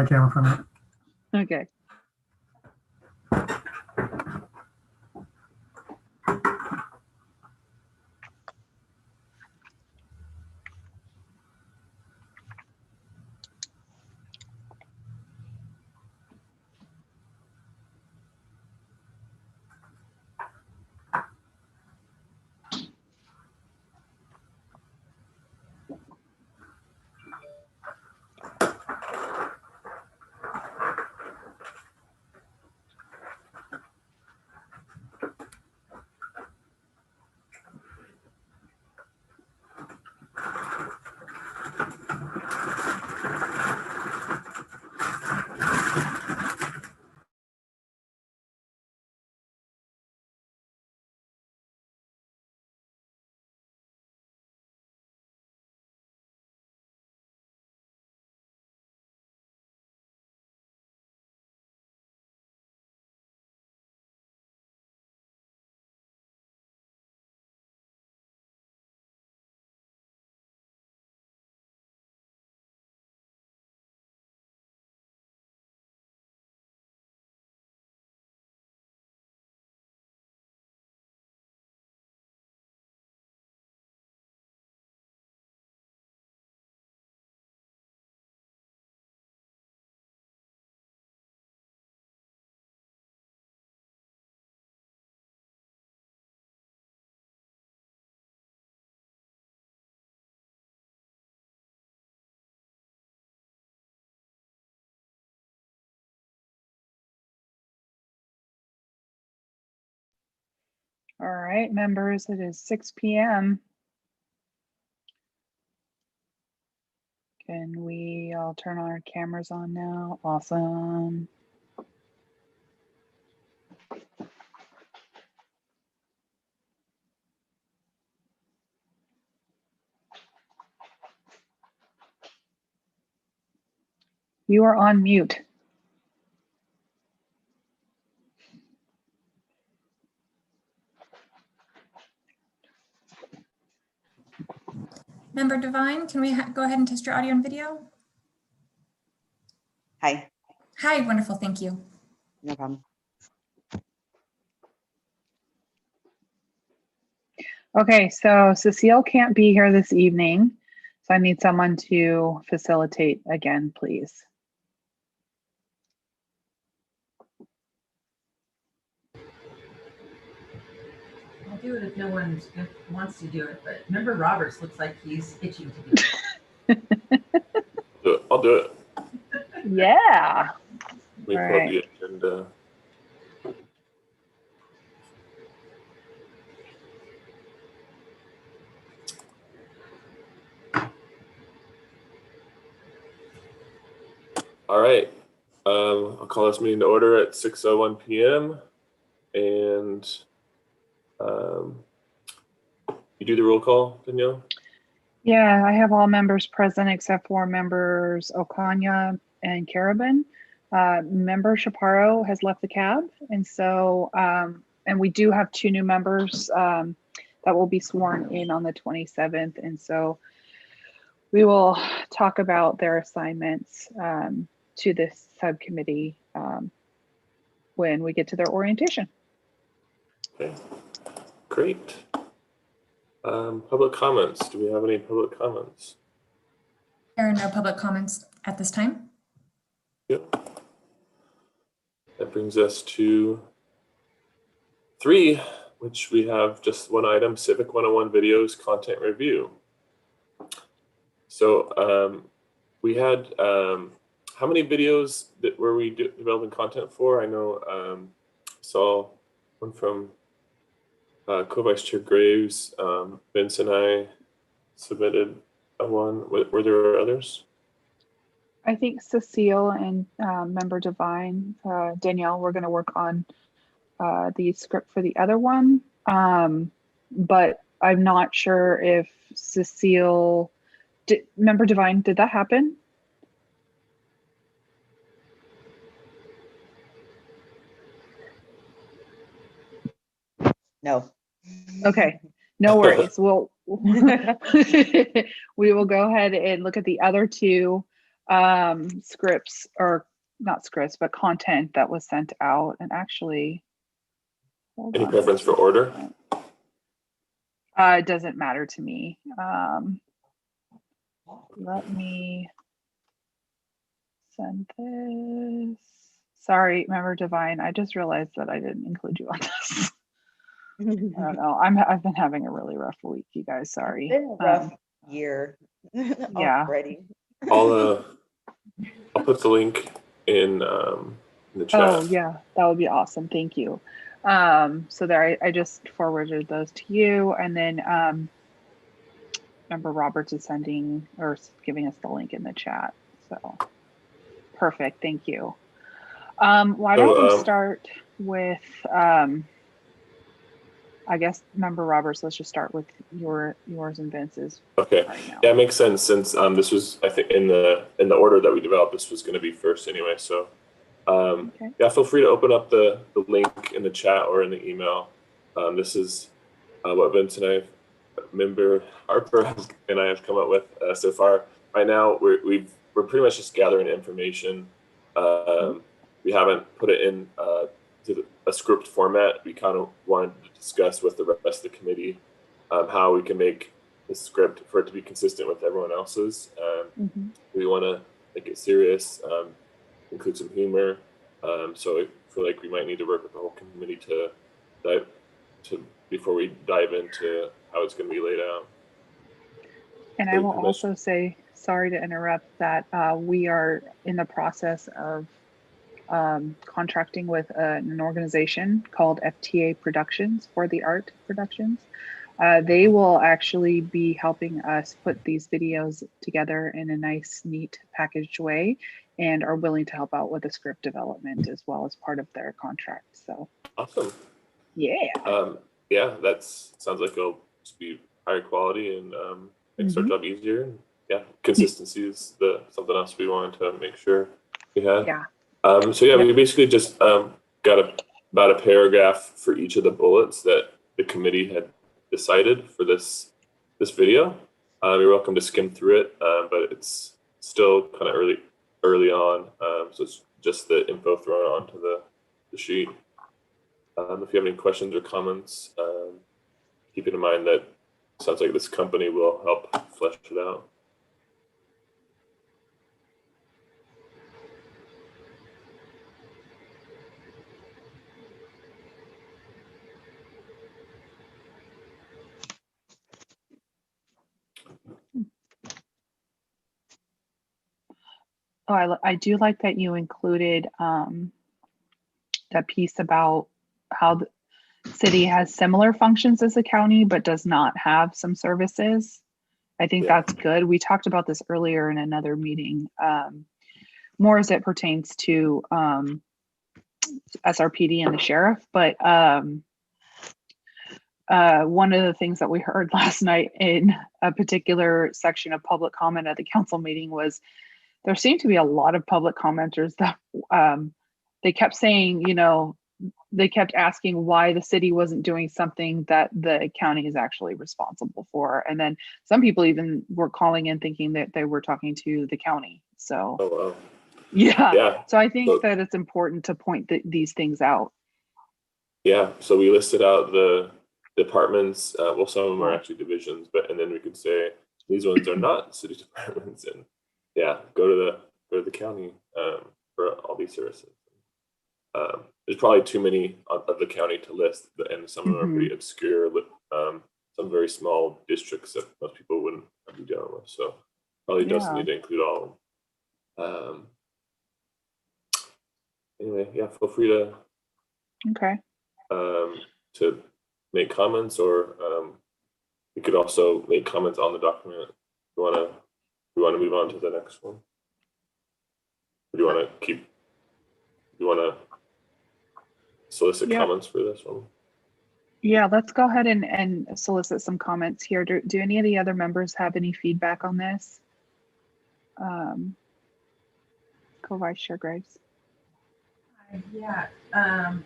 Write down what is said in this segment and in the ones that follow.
my camera for a minute. Okay. All right, members, it is 6 p.m. Can we all turn our cameras on now? Awesome. You are on mute. Member Devine, can we go ahead and test your audio and video? Hi. Hi, wonderful, thank you. No problem. Okay, so Cecile can't be here this evening, so I need someone to facilitate again, please. I'll do it if no one wants to do it, but Member Roberts looks like he's itching to do it. I'll do it. Yeah. Let me All pull up right. the agenda. All right. I'll call this meeting to order at 6:01 p.m. And you do the roll call, Danielle? Yeah, I have all members present except for members Okanya and Carabin. Member Chaparro has left the cab, and so and we do have 2 new members that will be sworn in on the 27th, and so we will talk about their assignments to this subcommittee when we get to their orientation. Okay, great. Public comments. Do we have any public comments? There are no public comments at this time. Yep. That brings us to 3, which we have just one item, Civic 101 videos content review. So we had, how many videos that were we developing content for? I know saw one from Co-Vice Chair Graves, Vince and I submitted one. Were there others? I think Cecile and member Devine, Danielle, we're going to work on the script for the other one. But I'm not sure if Cecile, member Devine, did that happen? No. Okay, no worries. We'll we will go ahead and look at the other 2 scripts, or not scripts, but content that was sent out. And actually, hold Any on preference just for a order? second. It doesn't matter to me. Let me send this. Sorry, Member Divine, I just realized that I didn't include you on this. I don't know. I've been having a really rough week, you guys. Sorry. It's been a rough year yeah. already. I'll put the link in the chat. Oh yeah, that would be awesome. Thank you. So there, I just forwarded those to you, and then Member Roberts is sending or giving us the link in the chat. So perfect. Thank you. Why don't we start with I guess Member Roberts, let's just start with yours and Vince's. Okay. Right now. Yeah, it makes sense since this was, I think, in the order that we developed, this was going to be first anyway. So Okay. yeah, feel free to open up the link in the chat or in the email. This is what Vince and Member Harper and I have come up with so far. Right now, we're pretty much just gathering information. We haven't put it in to a script format. We kind of wanted to discuss with the rest of the committee how we can make the script for it to be consistent with everyone else's. We want to make it serious, include some humor. So I feel like we might need to work with the whole committee before we dive into how it's going to be laid out. And I will also say, sorry to interrupt, that we are in the process of contracting with an organization called FTA Productions for the art productions. They will actually be helping us put these videos together in a nice, neat, packaged way, and are willing to help out with the script development as well as part of their contract. So awesome. Yeah. Yeah, that sounds like it'll just be higher quality and makes our job easier. And yeah, consistency is something else we wanted to make sure we had. Yeah. So yeah, we basically just got about a paragraph for each of the bullets that the committee had decided for this video. You're welcome to skim through it, but it's still kind of early on, so it's just the info thrown onto the sheet. If you have any questions or comments, keep in mind that it sounds like this company will help flesh it out. Oh, I do like that you included that piece about how the city has similar functions as the county, but does not have some services. I think that's good. We talked about this earlier in another meeting, more as it pertains to SRPD and the sheriff. But one of the things that we heard last night in a particular section of public comment at the council meeting was there seemed to be a lot of public commenters that they kept saying, they kept asking why the city wasn't doing something that the county is actually responsible for. And then some people even were calling in thinking that they were talking to the county. So, oh, wow. Yeah. So I think that it's important to point these things out. Yeah. So we listed out the departments. Well, some of them are actually divisions, and then we could say these ones are not city departments, and yeah, go to the county for all these services. There's probably too many of the county to list, and some of them are pretty obscure, some very small districts that most people wouldn't be dealing with. So probably doesn't need to include all of them. Anyway, yeah, feel free to to make comments, or you could also make comments on the document. We want to move on to the next one. Or do you want to solicit comments for this one? Yeah, let's go ahead and solicit some comments here. Do any of the other members have any feedback on this? Co-Vice Chair Graves. Yeah, I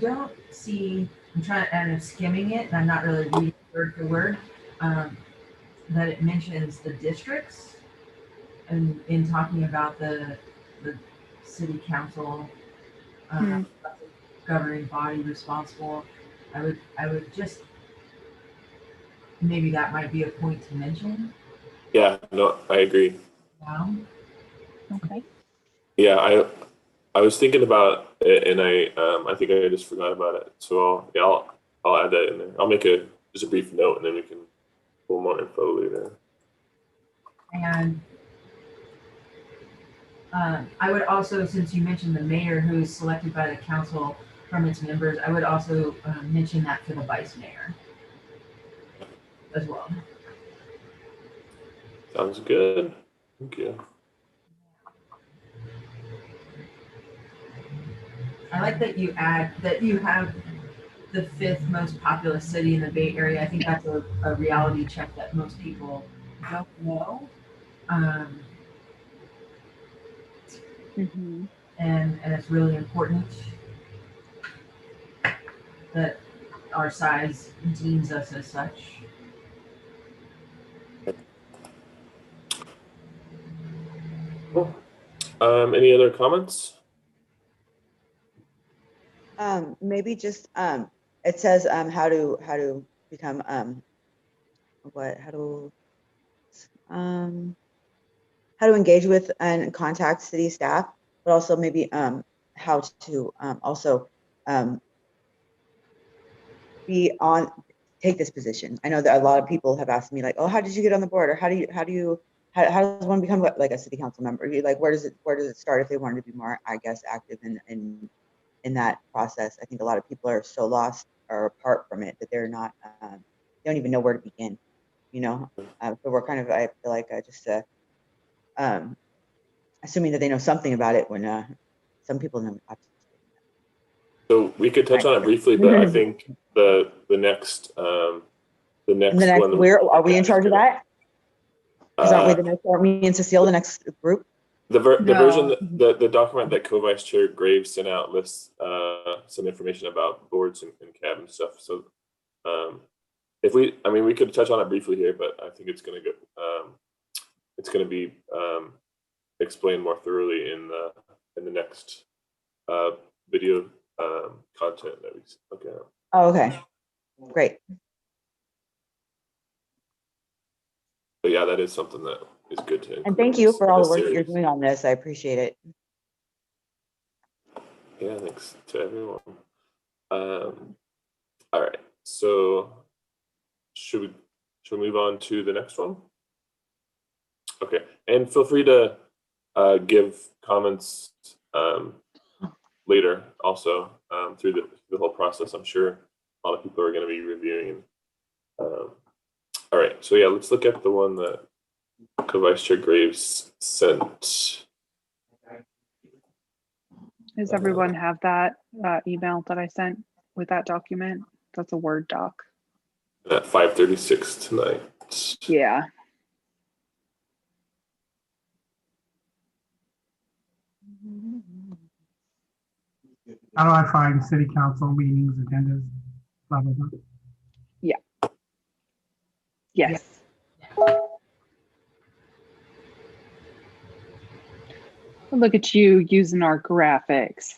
don't see, I'm skimming it, and I'm not really reading word for word, that it mentions the districts. and in talking about the city council, governing body responsible, I would just, maybe that might be a point to mention. Yeah, no, I agree. Okay. Yeah, I was thinking about it, and I think I just forgot about it. So I'll add that in there. I'll make just a brief note, and then we can pull more info later. And I would also, since you mentioned the mayor who is selected by the council from its members, I would also mention that for the vice mayor as well. Sounds good. Thank you. I like that you have the 5th most populous city in the Bay Area. I think that's a reality check that most people don't know. And it's really important that our size deems us as such. Cool. Any other comments? Maybe just it says how to become how to engage with and contact city staff, but also maybe how to also take this position. I know that a lot of people have asked me like, oh, how did you get on the board, or how does one become like a city council member? Like, where does it start if they wanted to be more, I guess, active in that process? I think a lot of people are so lost or apart from it that they're not, they don't even know where to begin, you know? So we're kind of, I feel like just assuming that they know something about it when some people know. So we could touch on it briefly, but I think the next one. Where are we in charge of that? Because aren't we the next? Aren't me and Cecile the next group? The version, the document that Co-Vice Chair Graves sent out lists some information about boards and CAB and stuff. So we could touch on it briefly here, but I think it's going to go. It's going to be explained more thoroughly in the next video content that we look at. Oh, okay, great. But yeah, that is something that is good to include. And thank you for all the work that you're doing on this. I appreciate it. Yeah, thanks to everyone. All right, so should we move on to the next one? Okay, and feel free to give comments later also through the whole process. I'm sure a lot of people are going to be reviewing. All right, so yeah, let's look at the one that Co-Vice Chair Graves sent. Does everyone have that email that I sent with that document? That's a Word doc. At 5:36 tonight. Yeah. How do I find city council meetings, agendas, blah, blah, blah? Yeah. Yes. Look at you using our graphics.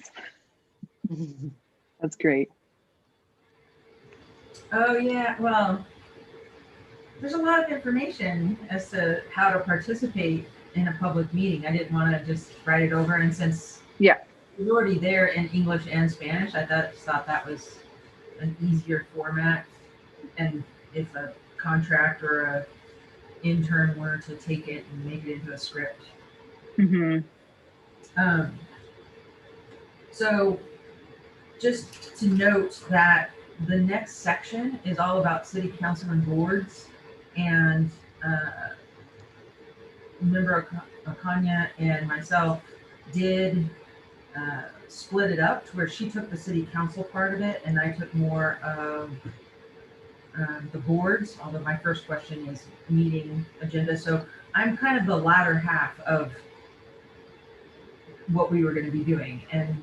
That's great. Oh yeah, well, there's a lot of information as to how to participate in a public meeting. I didn't want to just write it over, and since it was already there in English and Spanish, I thought that was an easier format. And if a contract or a intern were to take it and make it into a script. So just to note that the next section is all about city council and boards, and Member Akanya and myself did split it up to where she took the city council part of it and I took more of the boards, although my first question is meeting agenda. So I'm kind of the latter half of what we were going to be doing, and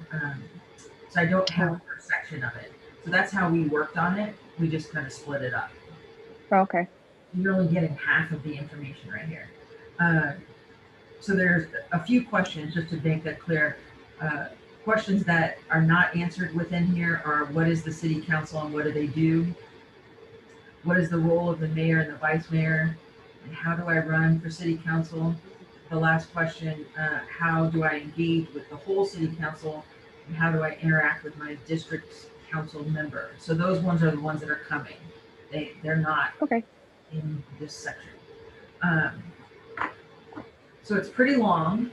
so I don't have a first section of it. So that's how we worked on it. We just kind of split it up. Okay. You're only getting half of the information right here. So there's a few questions, just to make that clear. Questions that are not answered within here are, what is the city council and what do they do? What is the role of the mayor and the vice mayor? And how do I run for city council? The last question, how do I engage with the whole city council? And how do I interact with my district council member? So those ones are the ones that are coming. They're not Okay. in this section. So it's pretty long.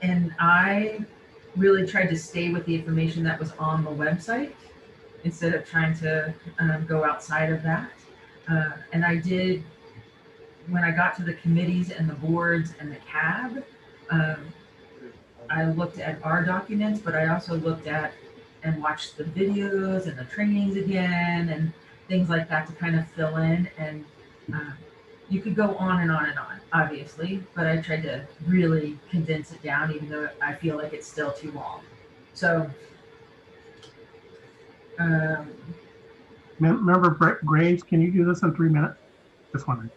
And I really tried to stay with the information that was on the website instead of trying to go outside of that. And I did, when I got to the committees and the boards and the CAB, I looked at our documents, but I also looked at and watched the videos and the trainings again and things like that to kind of fill in. And you could go on and on and on, obviously, but I tried to really condense it down, even though I feel like it's still too long. So, Member Graves, can you do this in 3 minutes? Just wondering.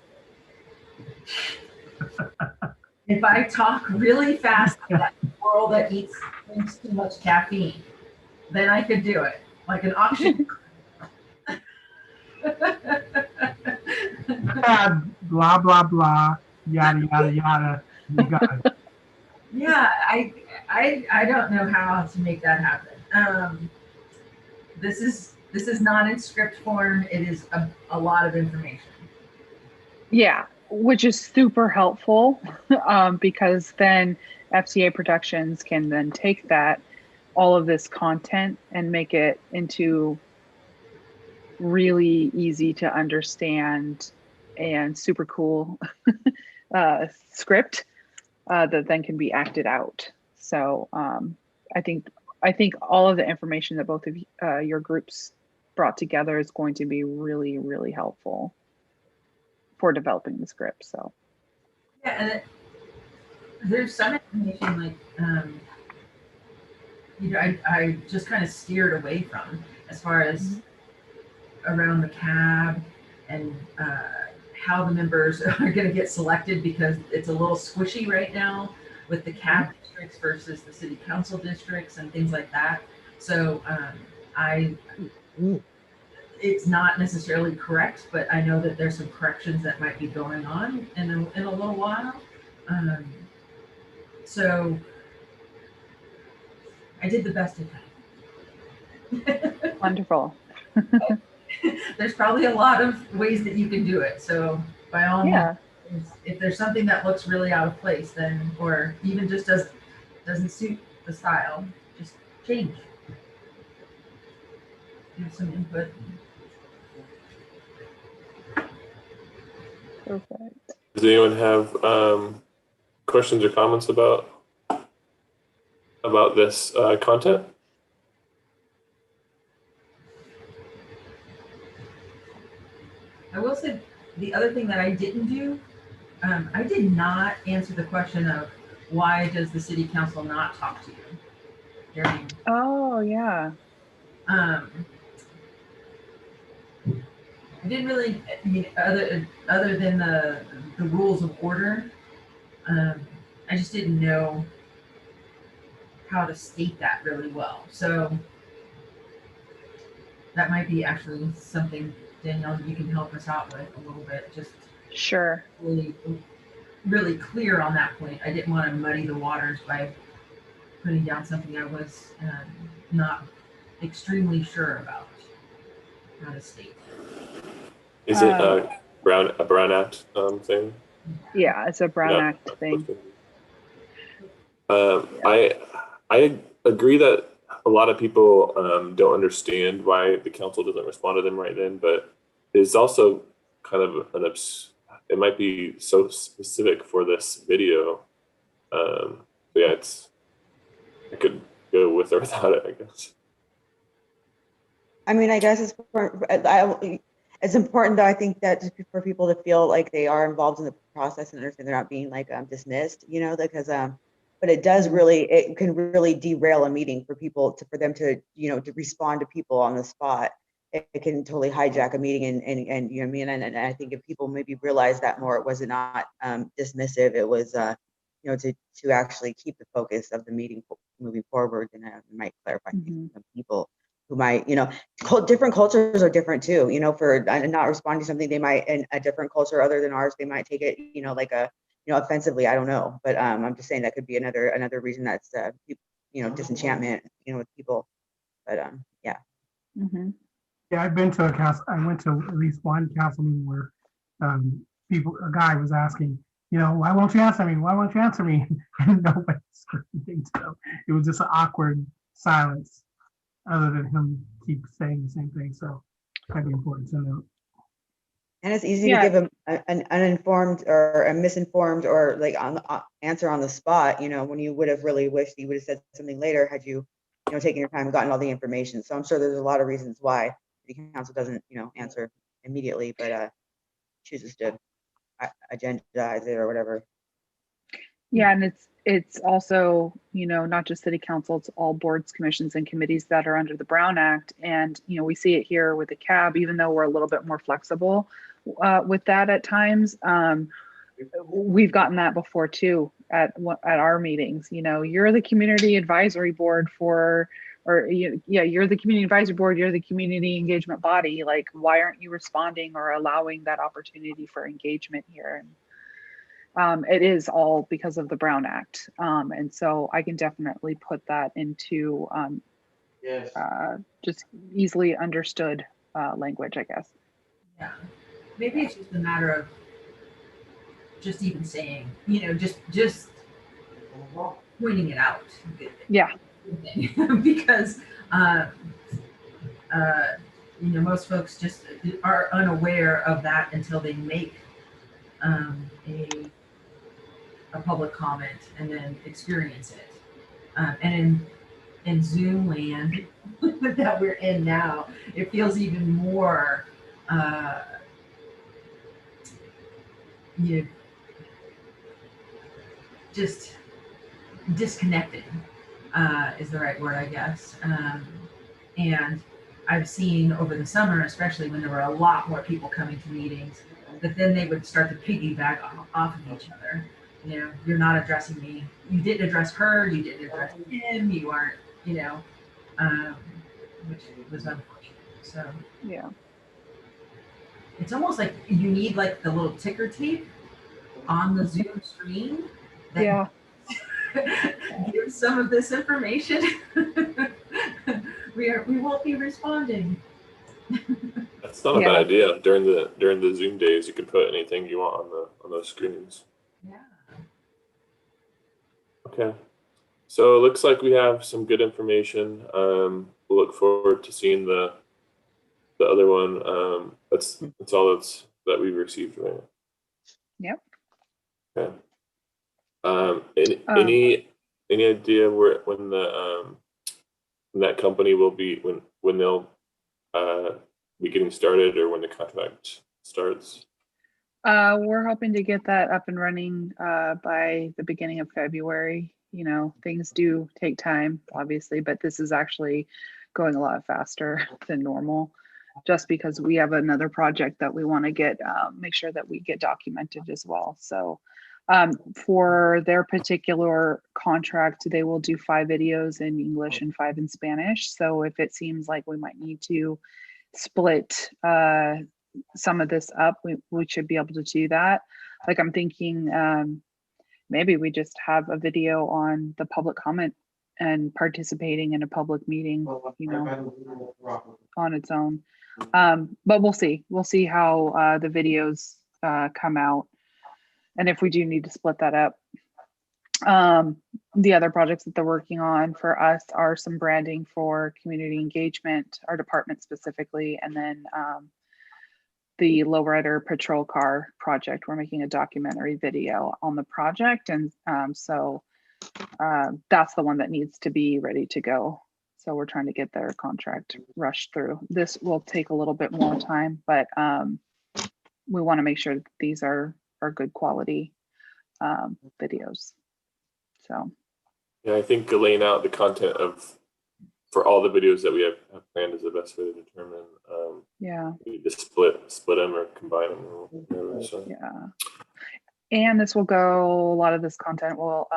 if I talk really fast to that girl that drinks too much caffeine, then I could do it, like an auction. Blah, blah, blah, yada, yada, yada. You got it. Yeah, I don't know how to make that happen. This is not in script form. It is a lot of information. Yeah, which is super helpful because then FCA Productions can then take all of this content and make it into really easy to understand and super cool script that then can be acted out. So I think all of the information that both of your groups brought together is going to be really, really helpful for developing the script. So yeah, and there's some information like I just kind of steered away from, as far as around the CAB and how the members are going to get selected, because it's a little squishy right now with the CAB districts versus the city council districts and things like that. So it's not necessarily correct, but I know that there's some corrections that might be going on in a little while. So I did the best I could. wonderful. There's probably a lot of ways that you can do it. So by all means, if there's something that looks really out of place, then, or even just doesn't suit the style, just change. Give some input. Perfect. Does anyone have questions or comments about this content? I will say the other thing that I didn't do, I did not answer the question of why does the city council not talk to you during. Oh yeah. I didn't really, I mean, other than the rules of order, I just didn't know how to state that really well. So that might be actually something, Danielle, you can help us out with a little bit. Just sure. Really clear on that point. I didn't want to muddy the waters by putting down something I was not extremely sure about how to state. Is it a Brown Act thing? Yeah, it's a Brown Act thing. I agree that a lot of people don't understand why the council doesn't respond to them right then, but it's also kind of it might be so specific for this video. Yeah, I could go with or without it, I guess. I mean, I guess it's important though, I think, that just for people to feel like they are involved in the process and understand they're not being like dismissed, you know, because but it can really derail a meeting for people for them to, you know, to respond to people on the spot. it can totally hijack a meeting and you know what I mean? And I think if people maybe realize that more, it was not dismissive, it was, you know, to actually keep the focus of the meeting moving forward, and it might clarify things for some people who might, you know, different cultures are different too, you know, for not responding to something, they might, in a different culture other than ours, they might take it, you know, like you know, offensively, I don't know, but I'm just saying that could be another reason that's, you know, disenchantment, you know, with people, but yeah. Yeah, I've been to I went to at least one council meeting where a guy was asking, you know, why won't you answer me? Why won't you answer me? And nobody said anything. So it was just an awkward silence other than him keep saying the same thing. So that'd be important to note. And it's easy to give an uninformed or a misinformed or like answer on the spot, you know, when you would have really wished you would have said something later had you, you know, taken your time and gotten all the information. So I'm sure there's a lot of reasons why the council doesn't, you know, answer immediately, but chooses to agendize it or whatever. Yeah, and it's also, you know, not just city council, it's all boards, commissions, and committees that are under the Brown Act. And, you know, we see it here with the CAB, even though we're a little bit more flexible with that at times. We've gotten that before too at our meetings. You know, you're the community advisory board for, or you're the community advisory board, you're the community engagement body. Like, why aren't you responding or allowing that opportunity for engagement here? And it is all because of the Brown Act. And so I can definitely put that into just easily understood language, I guess. Yeah, maybe it's just a matter of just even saying, you know, just pointing it out. Yeah. Because you know, most folks just are unaware of that until they make a public comment and then experience it. And in Zoom land that we're in now, it feels even more you know, just disconnected is the right word, I guess. And I've seen over the summer, especially when there were a lot more people coming to meetings, that then they would start to piggyback off of each other. You know, you're not addressing me. You didn't address her. You didn't address him. You aren't, you know, which was unfortunate. So yeah, it's almost like you need like the little ticker tape on the Zoom screen that gives some of this information. We won't be responding. That's not a bad idea. During the Zoom days, you can put anything you want on those screens. Yeah. Okay. So it looks like we have some good information. We'll look forward to seeing the other one. That's all that we've received right now. Yep. Okay. Any idea when that company will be when they'll be getting started, or when the contract starts? We're hoping to get that up and running by the beginning of February. You know, things do take time, obviously, but this is actually going a lot faster than normal, just because we have another project that we want to get, make sure that we get documented as well. So for their particular contract, they will do 5 videos in English and 5 in Spanish. So if it seems like we might need to split some of this up, we should be able to do that. Like, I'm thinking maybe we just have a video on the public comment and participating in a public meeting, you know, on its own. But we'll see how the videos come out, and if we do need to split that up. The other projects that they're working on for us are some branding for community engagement, our department specifically, and then the lowrider patrol car project. We're making a documentary video on the project, and so that's the one that needs to be ready to go. So we're trying to get their contract rushed through. This will take a little bit more time, but we want to make sure that these are good quality videos. So yeah, I think laying out the content of for all the videos that we have planned is the best way to determine. Yeah. We need to split them or combine them or whatever. So. Yeah. And this will go, a lot of this content will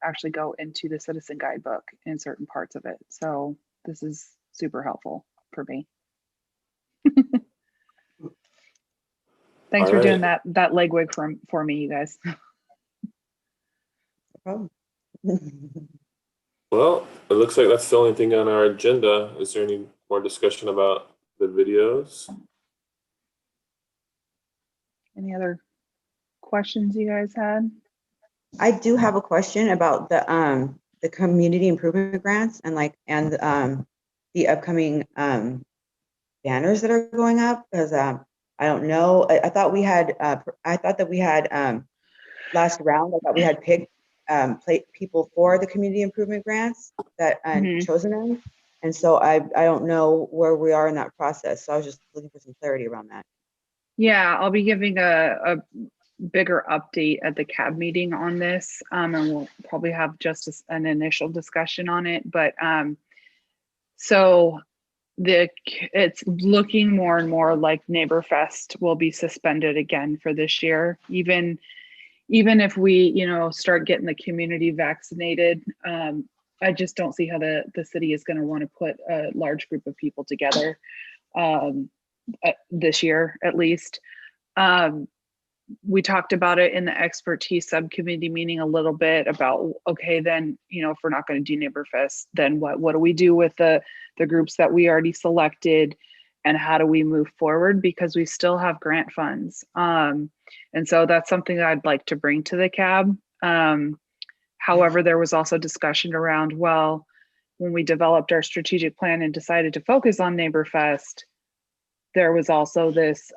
actually go into the citizen guidebook in certain parts of it. So this is super helpful for me. Thanks All for doing right. that legwork for me, you guys. No problem. Well, it looks like that's the only thing on our agenda. Is there any more discussion about the videos? Any other questions you guys had? I do have a question about the community improvement grants and the upcoming banners that are going up, because I don't know. I thought we had last round. I thought we had picked people for the community improvement grants that and chosen them, and so I don't know where we are in that process. So I was just looking for some clarity around that. Yeah, I'll be giving a bigger update at the CAB meeting on this, and we'll probably have just an initial discussion on it. But so it's looking more and more like NeighborFest will be suspended again for this year, even if we start getting the community vaccinated. I just don't see how the city is going to want to put a large group of people together this year, at least. We talked about it in the expertise subcommittee meeting a little bit about, okay, then, if we're not going to do NeighborFest, then what do we do with the groups that we already selected, and how do we move forward? Because we still have grant funds. And so that's something that I'd like to bring to the CAB. However, there was also discussion around, well, when we developed our strategic plan and decided to focus on NeighborFest, there was also this,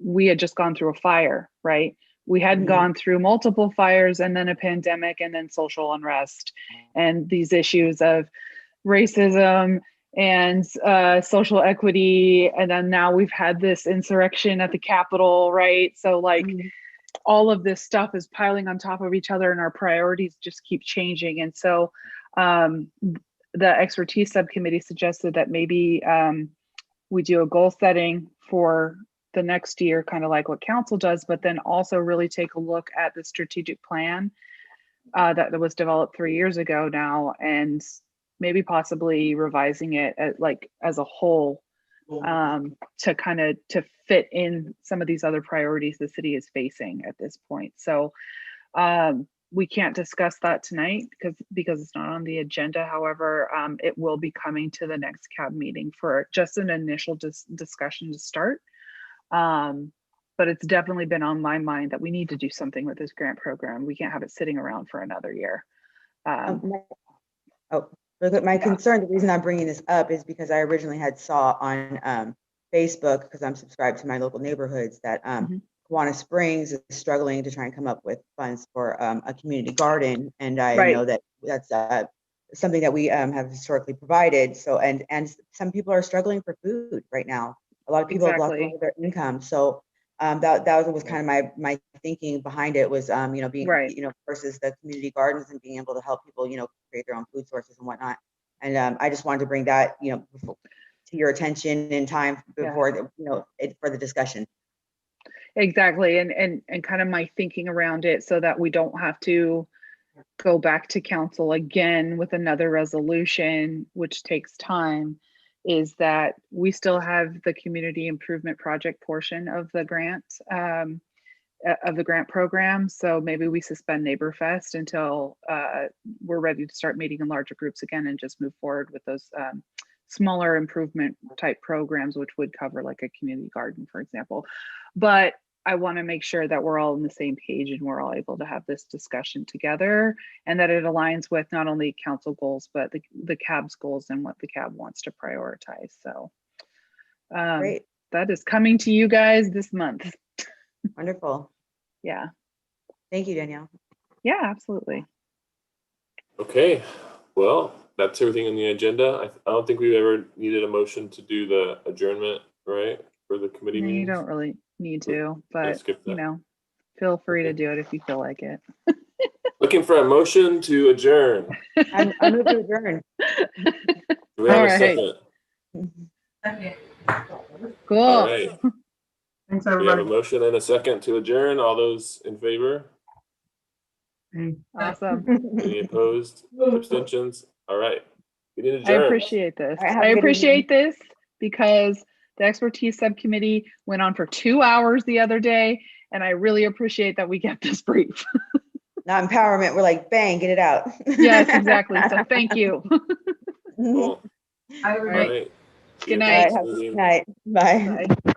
we had just gone through a fire, right? We hadn't gone through multiple fires and then a pandemic and then social unrest and these issues of racism and social equity. And then now we've had this insurrection at the Capitol, right? So all of this stuff is piling on top of each other and our priorities just keep changing. And so the expertise subcommittee suggested that maybe we do a goal setting for the next year, kind of like what council does, but then also really take a look at the strategic plan that was developed 3 years ago now, and maybe possibly revising it as a whole to fit in some of these other priorities the city is facing at this point. So we can't discuss that tonight because it's not on the agenda. However, it will be coming to the next CAB meeting for just an initial discussion to start. But it's definitely been on my mind that we need to do something with this grant program. We can't have it sitting around for another year. My concern, the reason I'm bringing this up is because I originally saw on Facebook, because I'm subscribed to my local neighborhoods, that Kiwanis Springs is struggling to try and come up with funds for a community garden, and I know that that's something that we have historically provided. So and some people are struggling for food right now. A lot of people have lost all of their income. So that was kind of my thinking behind it was being versus the community gardens and being able to help people create their own food sources and whatnot. And I just wanted to bring that to your attention in time before for the discussion. Exactly, and kind of my thinking around it, so that we don't have to go back to council again with another resolution, which takes time, is that we still have the community improvement project portion of the grant program. So maybe we suspend NeighborFest until we're ready to start meeting in larger groups again and just move forward with those smaller improvement type programs, which would cover like a community garden, for example. But I want to make sure that we're all on the same page and we're all able to have this discussion together, and that it aligns with not only council goals, but the CAB's goals and what the CAB wants to prioritize. So Great. That is coming to you guys this month. Wonderful. Yeah. Thank you, Danielle. Yeah, absolutely. Okay. Well, that's everything on the agenda. I don't think we've ever needed a motion to do the adjournment, right? For the committee meetings. You don't really need to, but feel free to do it if you feel like it. Looking for a motion to adjourn. I'm going to adjourn. Do we have All a right. second? Okay. Cool. All right. Thanks, We have a everybody. motion and a second to adjourn. All those in favor? Hey. Awesome. Any opposed? Abstentions? All right. We need to I adjourn. appreciate this. All right, have I a good appreciate this because the expertise subcommittee went on for 2 hours the other day, and I really appreciate that we get this brief. Not empowerment. We're like, bang, get it out. Yes, exactly. So thank you. Cool. I All would Right. right. See Good you night. next Have a meeting. good night. Bye. Bye.